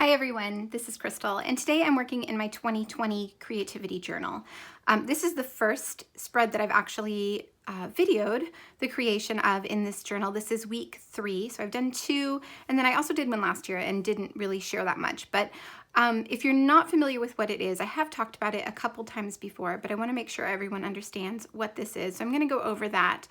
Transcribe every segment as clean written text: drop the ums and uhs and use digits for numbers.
Hi everyone, this is Crystal, and today I'm working in my 2020 creativity journal. This is the first spread that I've actually videoed the creation of in this journal. This is week 3, so I've done 2, and then I also did one last year and didn't really share that much. But if you're not familiar with what it is, I have talked about it a couple times before, but I want to make sure everyone understands what this is. So I'm going to go over that.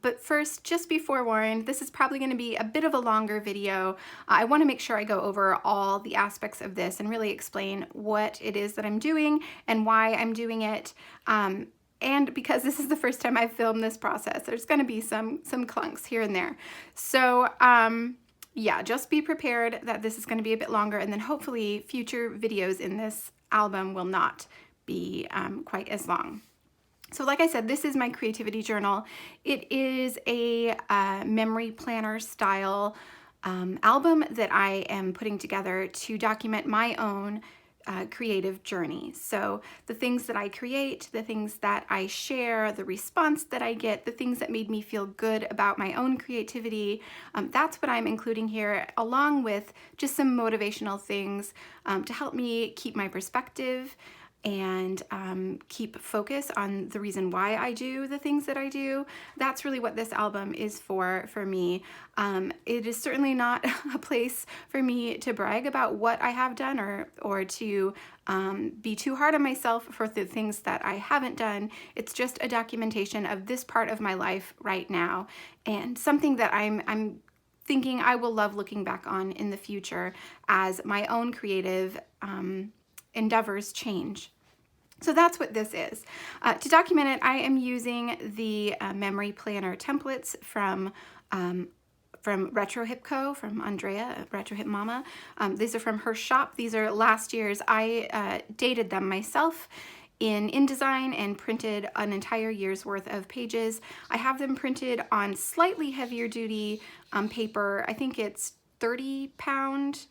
But first, just be forewarned, this is probably going to be a bit of a longer video. I want to make sure I go over all the aspects of this and really explain what it is that I'm doing and why I'm doing it. And because this is the first time I've filmed this process, there's going to be some clunks here and there. So yeah, just be prepared that this is going to be a bit longer, and then hopefully future videos in this album will not be quite as long. So like I said, this is my creativity journal. It is a memory planner style album that I am putting together to document my own creative journey. So the things that I create, the things that I share, the response that I get, the things that made me feel good about my own creativity, that's what I'm including here, along with just some motivational things to help me keep my perspective and keep focus on the reason why I do the things that I do. That's really what this album is for me. It is certainly not a place for me to brag about what I have done or to be too hard on myself for the things that I haven't done. It's just a documentation of this part of my life right now, and something that I'm thinking I will love looking back on in the future as my own creative endeavors change. So that's what this is. To document it, I am using the memory planner templates from Retro Hip Co, from Andrea, Retro Hip Mama. These are from her shop. These are last year's. I dated them myself in InDesign and printed an entire year's worth of pages. I have them printed on slightly heavier duty paper. I think it's 30-pound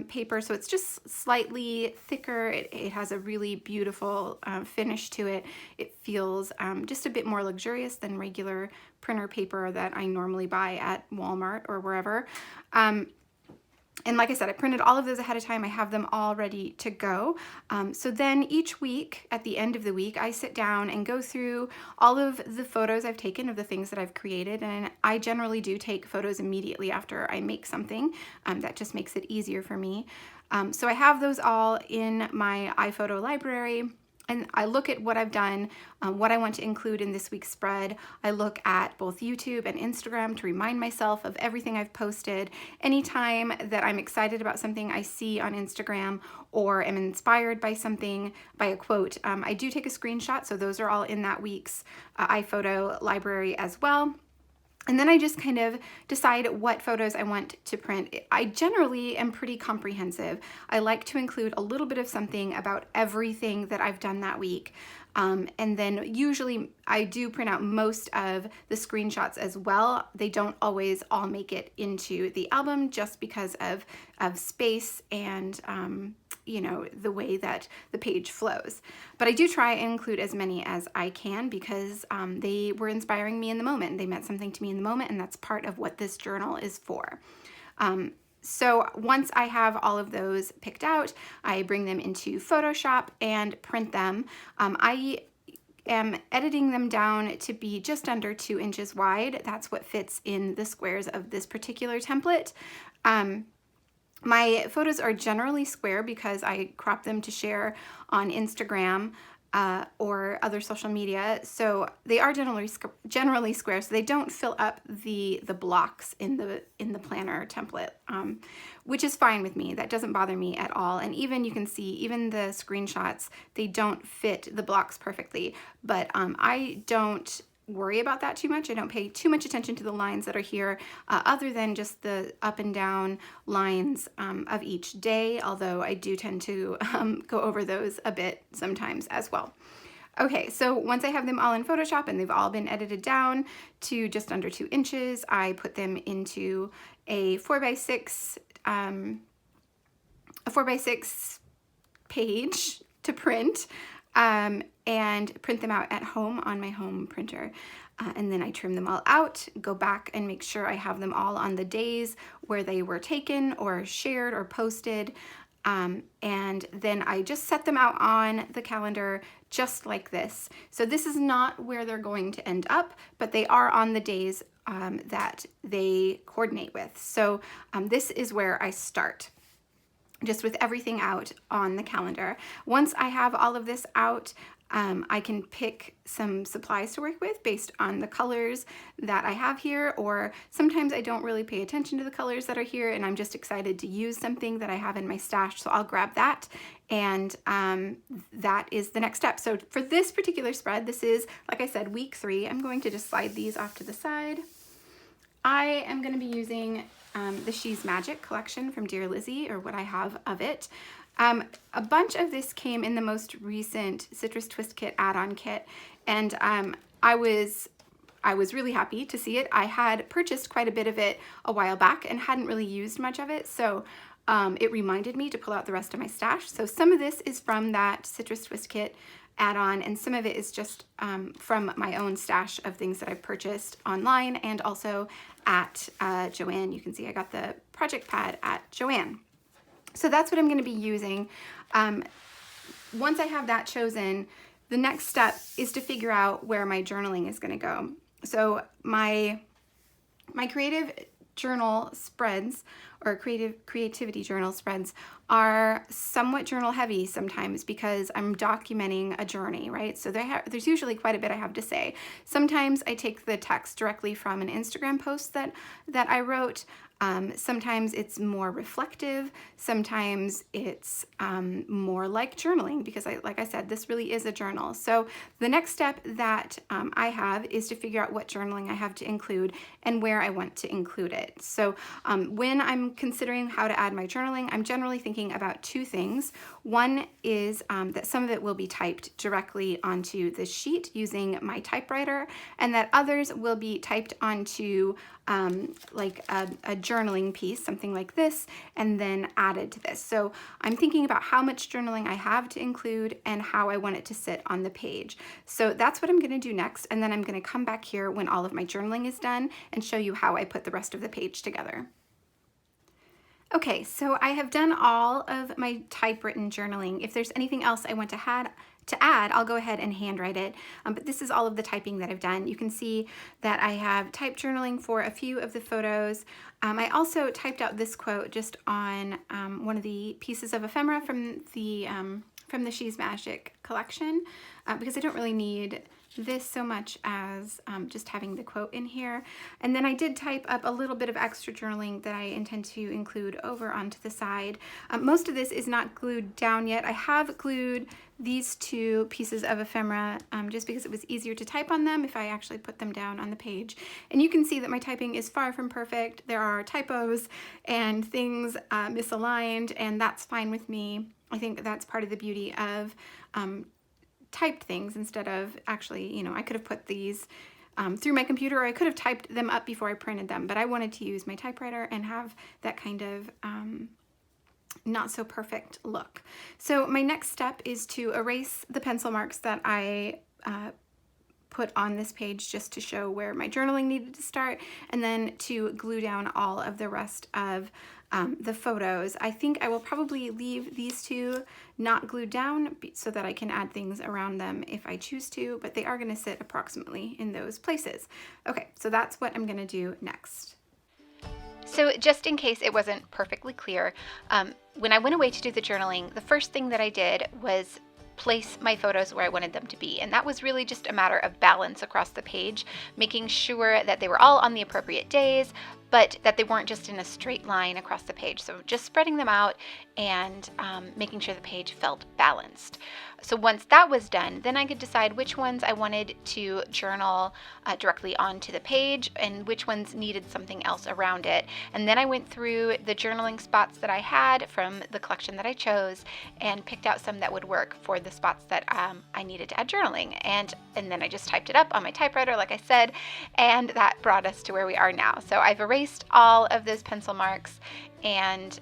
paper, so it's just slightly thicker. It has a really beautiful finish to it. It feels just a bit more luxurious than regular printer paper that I normally buy at Walmart or wherever. And like I said, I printed all of those ahead of time. I have them all ready to go. So then each week, at the end of the week, I sit down and go through all of the photos I've taken of the things that I've created. And I generally do take photos immediately after I make something. That just makes it easier for me. So I have those all in my iPhoto library. And I look at what I've done, what I want to include in this week's spread. I look at both YouTube and Instagram to remind myself of everything I've posted. Anytime that I'm excited about something I see on Instagram or am inspired by something, by a quote, I do take a screenshot. So those are all in that week's iPhoto library as well. And then I just kind of decide what photos I want to print. I generally am pretty comprehensive. I like to include a little bit of something about everything that I've done that week. And then usually I do print out most of the screenshots as well. They don't always all make it into the album just because of space and you know, the way that the page flows. But I do try and include as many as I can because they were inspiring me in the moment. They meant something to me in the moment, and that's part of what this journal is for. So once I have all of those picked out, I bring them into Photoshop and print them. I am editing them down to be just under 2 inches wide. That's what fits in the squares of this particular template. My photos are generally square because I crop them to share on Instagram or other social media. So they are generally square, so they don't fill up the blocks in the planner template, which is fine with me. That doesn't bother me at all. And even you can see, even the screenshots, they don't fit the blocks perfectly. But I don't worry about that too much. I don't pay too much attention to the lines that are here other than just the up and down lines of each day, although I do tend to go over those a bit sometimes as well. Okay, so once I have them all in Photoshop and they've all been edited down to just under 2 inches, I put them into a 4x6 page to print. And print them out at home on my home printer. and then I trim them all out, go back and make sure I have them all on the days where they were taken or shared or posted. And then I just set them out on the calendar just like this. So this is not where they're going to end up, but they are on the days that they coordinate with. So this is where I start, just with everything out on the calendar. Once I have all of this out, I can pick some supplies to work with based on the colors that I have here, or sometimes I don't really pay attention to the colors that are here and I'm just excited to use something that I have in my stash, so I'll grab that, and that is the next step. So for this particular spread, this is, like I said, week 3. I'm going to just slide these off to the side. I am going to be using the She's Magic collection from Dear Lizzie, or what I have of it. A bunch of this came in the most recent Citrus Twist Kit add-on kit, and I was really happy to see it. I had purchased quite a bit of it a while back and hadn't really used much of it, so it reminded me to pull out the rest of my stash. So some of this is from that Citrus Twist Kit add-on, and some of it is just from my own stash of things that I've purchased online and also at Joann. You can see I got the project pad at Joann. So that's what I'm going to be using. Once I have that chosen, the next step is to figure out where my journaling is going to go. So my creative journal spreads, or creativity journal spreads, are somewhat journal heavy sometimes because I'm documenting a journey, right? So there's usually quite a bit I have to say. Sometimes I take the text directly from an Instagram post that I wrote. Sometimes it's more reflective. Sometimes it's more like journaling, because like I said, this really is a journal. So the next step that I have is to figure out what journaling I have to include and where I want to include it. So when I'm considering how to add my journaling, I'm generally thinking about 2 things. One is that some of it will be typed directly onto the sheet using my typewriter, and that others will be typed onto like a journaling piece, something like this, and then added to this. So I'm thinking about how much journaling I have to include and how I want it to sit on the page. So that's what I'm going to do next, and then I'm going to come back here when all of my journaling is done and show you how I put the rest of the page together. Okay, so I have done all of my typewritten journaling. If there's anything else I want to add, I'll go ahead and handwrite it. But this is all of the typing that I've done. You can see that I have type journaling for a few of the photos. I also typed out this quote just on one of the pieces of ephemera from the She's Magic collection, because I don't really need this so much as just having the quote in here. And then I did type up a little bit of extra journaling that I intend to include over onto the side. Most of this is not glued down yet. I have glued these 2 pieces of ephemera just because it was easier to type on them if I actually put them down on the page. And you can see that my typing is far from perfect. There are typos and things misaligned, and that's fine with me. I think that's part of the beauty of typed things instead of actually, you know, I could have put these through my computer, or I could have typed them up before I printed them, but I wanted to use my typewriter and have that kind of not so perfect look. So my next step is to erase the pencil marks that I put on this page just to show where my journaling needed to start, and then to glue down all of the rest of the photos. I think I will probably leave these 2 not glued down so that I can add things around them if I choose to, but they are going to sit approximately in those places. Okay, so that's what I'm going to do next. So just in case it wasn't perfectly clear, when I went away to do the journaling, the first thing that I did was place my photos where I wanted them to be. And that was really just a matter of balance across the page, making sure that they were all on the appropriate days, but that they weren't just in a straight line across the page. So just spreading them out and making sure the page felt balanced. So once that was done, then I could decide which ones I wanted to journal directly onto the page and which ones needed something else around it. And then I went through the journaling spots that I had from the collection that I chose and picked out some that would work for the spots that I needed to add journaling. And then I just typed it up on my typewriter, like I said, and that brought us to where we are now. So I've erased all of those pencil marks and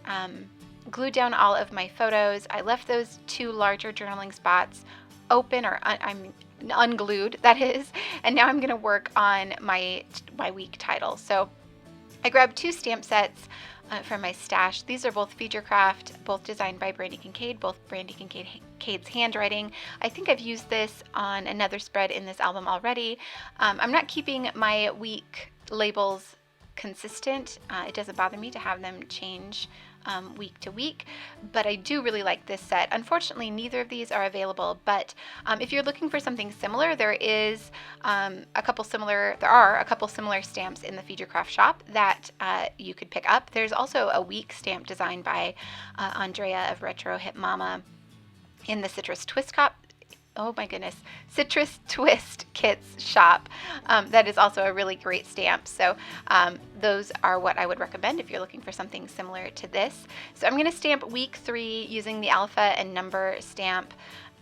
glued down all of my photos. I left those 2 larger journaling spots open, or unglued, that is. And now I'm going to work on my week title. So I grabbed 2 stamp sets from my stash. These are both Feature Craft, both designed by Brandy Kincaid, both Brandy Kincaid's handwriting. I think I've used this on another spread in this album already. I'm not keeping my week labels consistent. It doesn't bother me to have them change week to week, but I do really like this set. Unfortunately, neither of these are available, but if you're looking for something similar, there are a couple similar stamps in the Feature Craft shop that you could pick up. There's also a week stamp designed by Andrea of Retro Hip Mama in the Citrus Twist Kits shop. That is also a really great stamp. So those are what I would recommend if you're looking for something similar to this. So I'm going to stamp week 3 using the alpha and number stamp.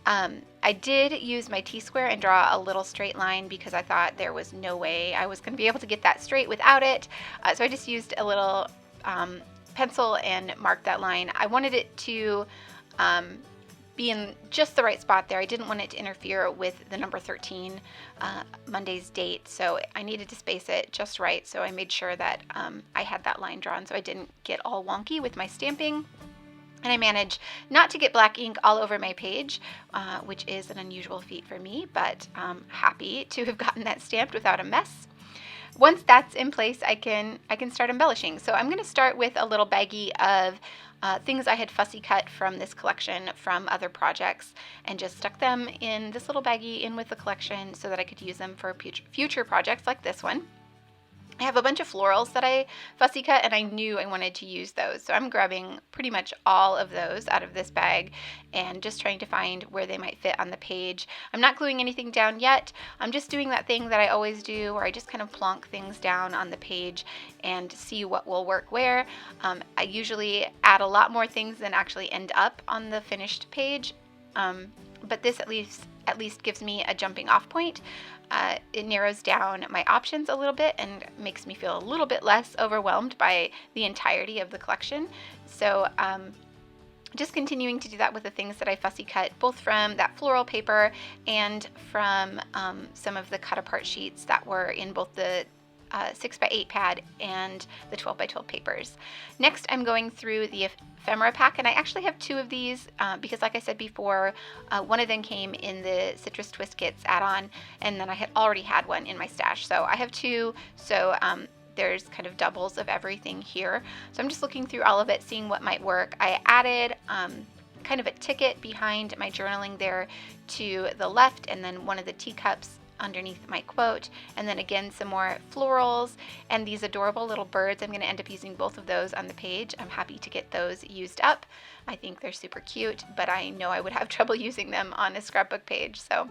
I did use my T-square and draw a little straight line because I thought there was no way I was going to be able to get that straight without it. So I just used a little pencil and marked that line. I wanted it to be in just the right spot there. I didn't want it to interfere with the number 13, Monday's date, so I needed to space it just right, so I made sure that I had that line drawn so I didn't get all wonky with my stamping. And I managed not to get black ink all over my page, which is an unusual feat for me, but I'm happy to have gotten that stamped without a mess. Once that's in place, I can start embellishing. So I'm going to start with a little baggie of things I had fussy cut from this collection from other projects and just stuck them in this little baggie in with the collection so that I could use them for future projects like this one. I have a bunch of florals that I fussy cut and I knew I wanted to use those. So I'm grabbing pretty much all of those out of this bag and just trying to find where they might fit on the page. I'm not gluing anything down yet. I'm just doing that thing that I always do where I just kind of plonk things down on the page and see what will work where. I usually add a lot more things than actually end up on the finished page. But this at least gives me a jumping off point. It narrows down my options a little bit and makes me feel a little bit less overwhelmed by the entirety of the collection. So just continuing to do that with the things that I fussy cut, both from that floral paper and from some of the cut apart sheets that were in both the 6x8 pad and the 12x12 papers. Next, I'm going through the ephemera pack, and I actually have 2 of these because, like I said before, one of them came in the Citrus Twist Kits add-on, and then I had already had one in my stash. So I have 2, so there's kind of doubles of everything here. So I'm just looking through all of it, seeing what might work. I added kind of a ticket behind my journaling there to the left, and then one of the teacups underneath my quote, and then again some more florals and these adorable little birds. I'm going to end up using both of those on the page. I'm happy to get those used up. I think they're super cute, but I know I would have trouble using them on a scrapbook page, so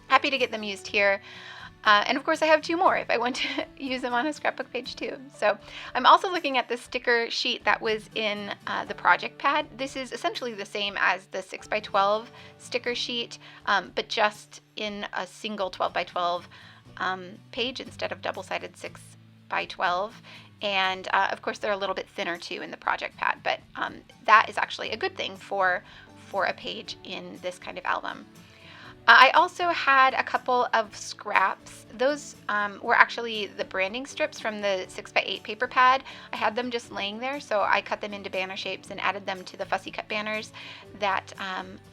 happy to get them used here. And of course I have 2 more if I want to use them on a scrapbook page too. So I'm also looking at the sticker sheet that was in the project pad. This is essentially the same as the 6x12 sticker sheet, but just in a single 12x12 page instead of double-sided 6x12. And of course they're a little bit thinner too in the project pad, but that is actually a good thing for a page in this kind of album. I also had a couple of scraps. Those were actually the branding strips from the 6x8 paper pad. I had them just laying there, so I cut them into banner shapes and added them to the fussy cut banners that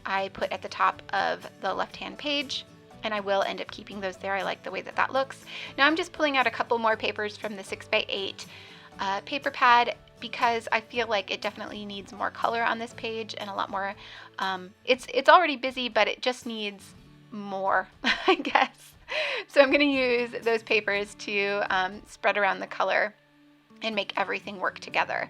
I put at the top of the left-hand page. And I will end up keeping those there. I like the way that that looks. Now I'm just pulling out a couple more papers from the 6x8 paper pad because I feel like it definitely needs more color on this page and a lot more. It's already busy, but it just needs more, I guess. So I'm going to use those papers to spread around the color and make everything work together.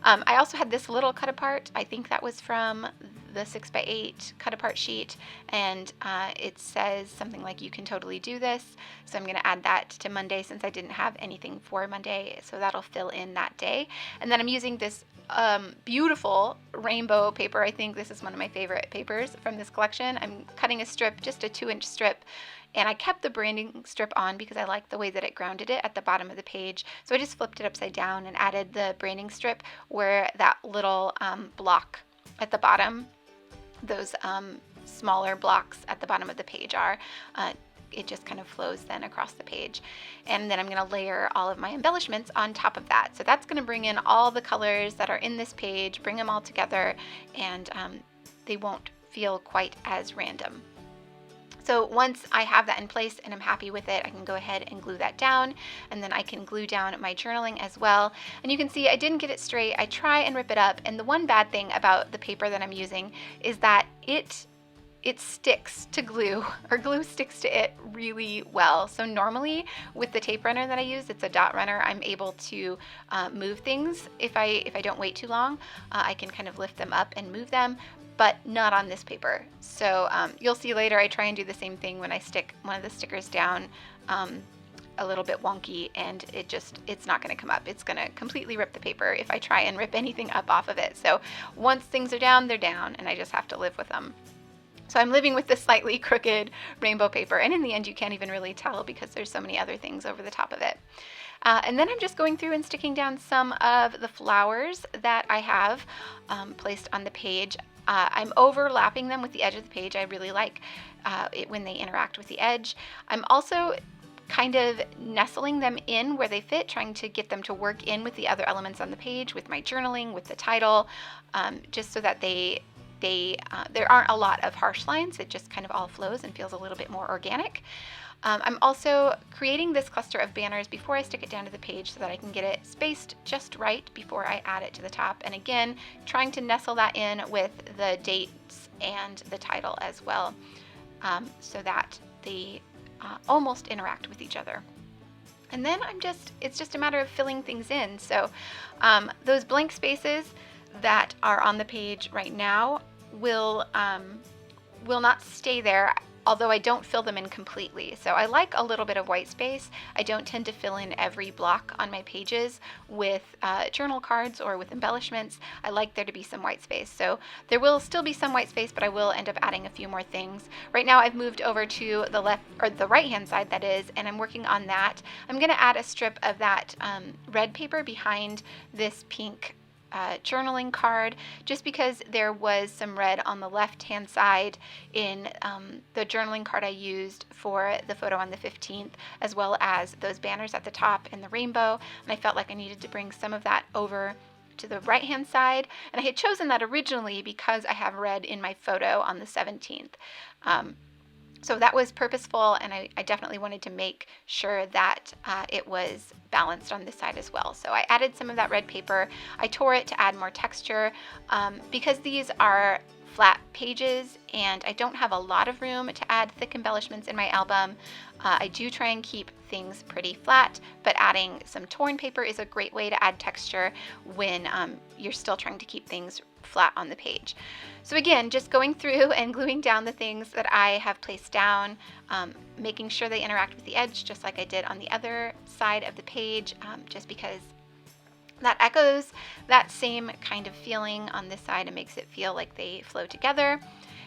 I also had this little cut apart. I think that was from the 6x8 cut apart sheet, and it says something like, "You can totally do this." So I'm going to add that to Monday since I didn't have anything for Monday, so that'll fill in that day. And then I'm using this beautiful rainbow paper. I think this is one of my favorite papers from this collection. I'm cutting a strip, just a 2-inch strip, and I kept the branding strip on because I liked the way that it grounded it at the bottom of the page. So I just flipped it upside down and added the branding strip where that little block at the bottom, those smaller blocks at the bottom of the page are. It just kind of flows then across the page. And then I'm going to layer all of my embellishments on top of that. So that's going to bring in all the colors that are in this page, bring them all together, and they won't feel quite as random. So once I have that in place and I'm happy with it, I can go ahead and glue that down, and then I can glue down my journaling as well. And you can see I didn't get it straight. I try and rip it up, and the one bad thing about the paper that I'm using is that it sticks to glue, or glue sticks to it really well. So normally with the tape runner that I use, it's a dot runner, I'm able to move things. If I don't wait too long, I can kind of lift them up and move them, but not on this paper. So you'll see later I try and do the same thing when I stick one of the stickers down a little bit wonky, and it's not going to come up. It's going to completely rip the paper if I try and rip anything up off of it. So once things are down, they're down, and I just have to live with them. So I'm living with this slightly crooked rainbow paper, and in the end you can't even really tell because there's so many other things over the top of it. And then I'm just going through and sticking down some of the flowers that I have placed on the page. I'm overlapping them with the edge of the page. I really like it when they interact with the edge. I'm also kind of nestling them in where they fit, trying to get them to work in with the other elements on the page, with my journaling, with the title, just so that there aren't a lot of harsh lines. It just kind of all flows and feels a little bit more organic. I'm also creating this cluster of banners before I stick it down to the page so that I can get it spaced just right before I add it to the top. And again, trying to nestle that in with the dates and the title as well, so that they almost interact with each other. And then it's just a matter of filling things in. So those blank spaces that are on the page right now will not stay there, although I don't fill them in completely. So I like a little bit of white space. I don't tend to fill in every block on my pages with journal cards or with embellishments. I like there to be some white space. So there will still be some white space, but I will end up adding a few more things. Right now I've moved over to the left, or the right hand side that is, and I'm working on that. I'm going to add a strip of that red paper behind this pink journaling card, just because there was some red on the left hand side in the journaling card I used for the photo on the 15th, as well as those banners at the top and the rainbow, and I felt like I needed to bring some of that over to the right hand side, and I had chosen that originally because I have red in my photo on the 17th. So that was purposeful, and I definitely wanted to make sure that it was balanced on this side as well. So I added some of that red paper. I tore it to add more texture because these are flat pages and I don't have a lot of room to add thick embellishments in my album. I do try and keep things pretty flat, but adding some torn paper is a great way to add texture when you're still trying to keep things flat on the page. So again, just going through and gluing down the things that I have placed down, making sure they interact with the edge just like I did on the other side of the page, just because that echoes that same kind of feeling on this side and makes it feel like they flow together.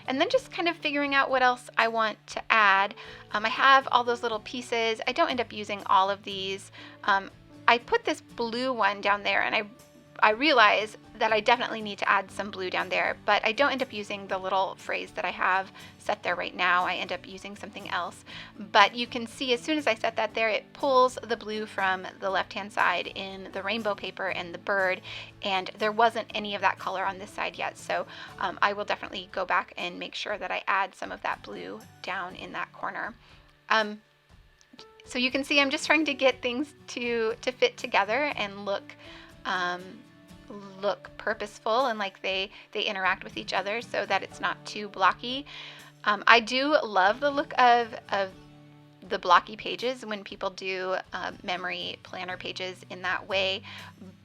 And then just kind of figuring out what else I want to add. I have all those little pieces. I don't end up using all of these. I put this blue one down there, and I realize that I definitely need to add some blue down there, but I don't end up using the little phrase that I have set there right now. I end up using something else. But you can see as soon as I set that there, it pulls the blue from the left-hand side in the rainbow paper and the bird, and there wasn't any of that color on this side yet. So I will definitely go back and make sure that I add some of that blue down in that corner. So you can see I'm just trying to get things to fit together and look purposeful and like they interact with each other so that it's not too blocky. I do love the look of the blocky pages when people do memory planner pages in that way,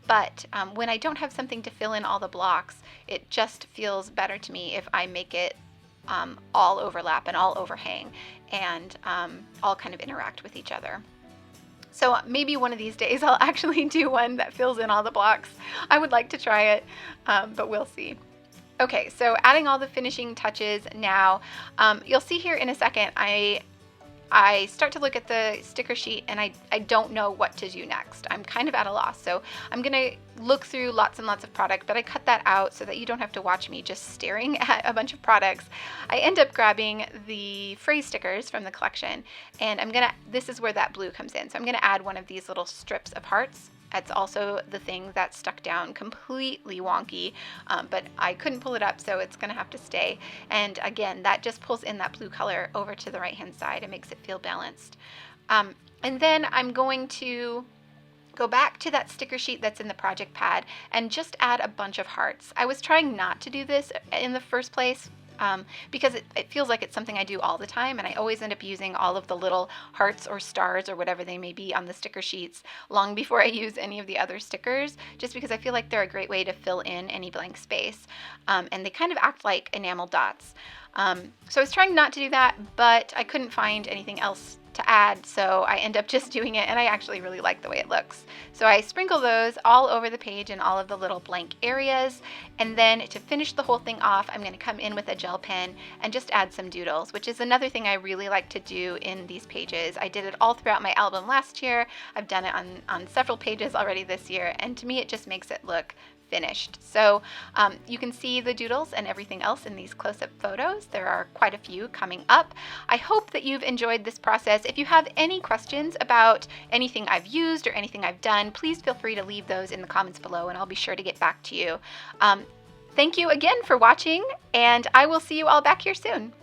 but when I don't have something to fill in all the blocks, it just feels better to me if I make it all overlap and all overhang and all kind of interact with each other. So maybe one of these days I'll actually do one that fills in all the blocks. I would like to try it, but we'll see. Okay, so adding all the finishing touches now. You'll see here in a second, I I start to look at the sticker sheet and I don't know what to do next. I'm kind of at a loss. So I'm gonna look through lots and lots of product, but I cut that out so that you don't have to watch me just staring at a bunch of products. I end up grabbing the phrase stickers from the collection, and this is where that blue comes in. So I'm gonna add one of these little strips of hearts. That's also the thing that stuck down completely wonky, but I couldn't pull it up, so it's gonna have to stay. And again, that just pulls in that blue color over to the right-hand side and makes it feel balanced. And then I'm going to go back to that sticker sheet that's in the project pad and just add a bunch of hearts. I was trying not to do this in the first place, because it feels like it's something I do all the time, and I always end up using all of the little hearts or stars or whatever they may be on the sticker sheets long before I use any of the other stickers, just because I feel like they're a great way to fill in any blank space, and they kind of act like enamel dots. So I was trying not to do that, but I couldn't find anything else to add, so I end up just doing it, and I actually really like the way it looks. So I sprinkle those all over the page in all of the little blank areas, and then to finish the whole thing off, I'm going to come in with a gel pen and just add some doodles, which is another thing I really like to do in these pages. I did it all throughout my album last year. I've done it on several pages already this year, and to me it just makes it look finished. So you can see the doodles and everything else in these close-up photos. There are quite a few coming up. I hope that you've enjoyed this process. If you have any questions about anything I've used or anything I've done, please feel free to leave those in the comments below, and I'll be sure to get back to you. Thank you again for watching, and I will see you all back here soon.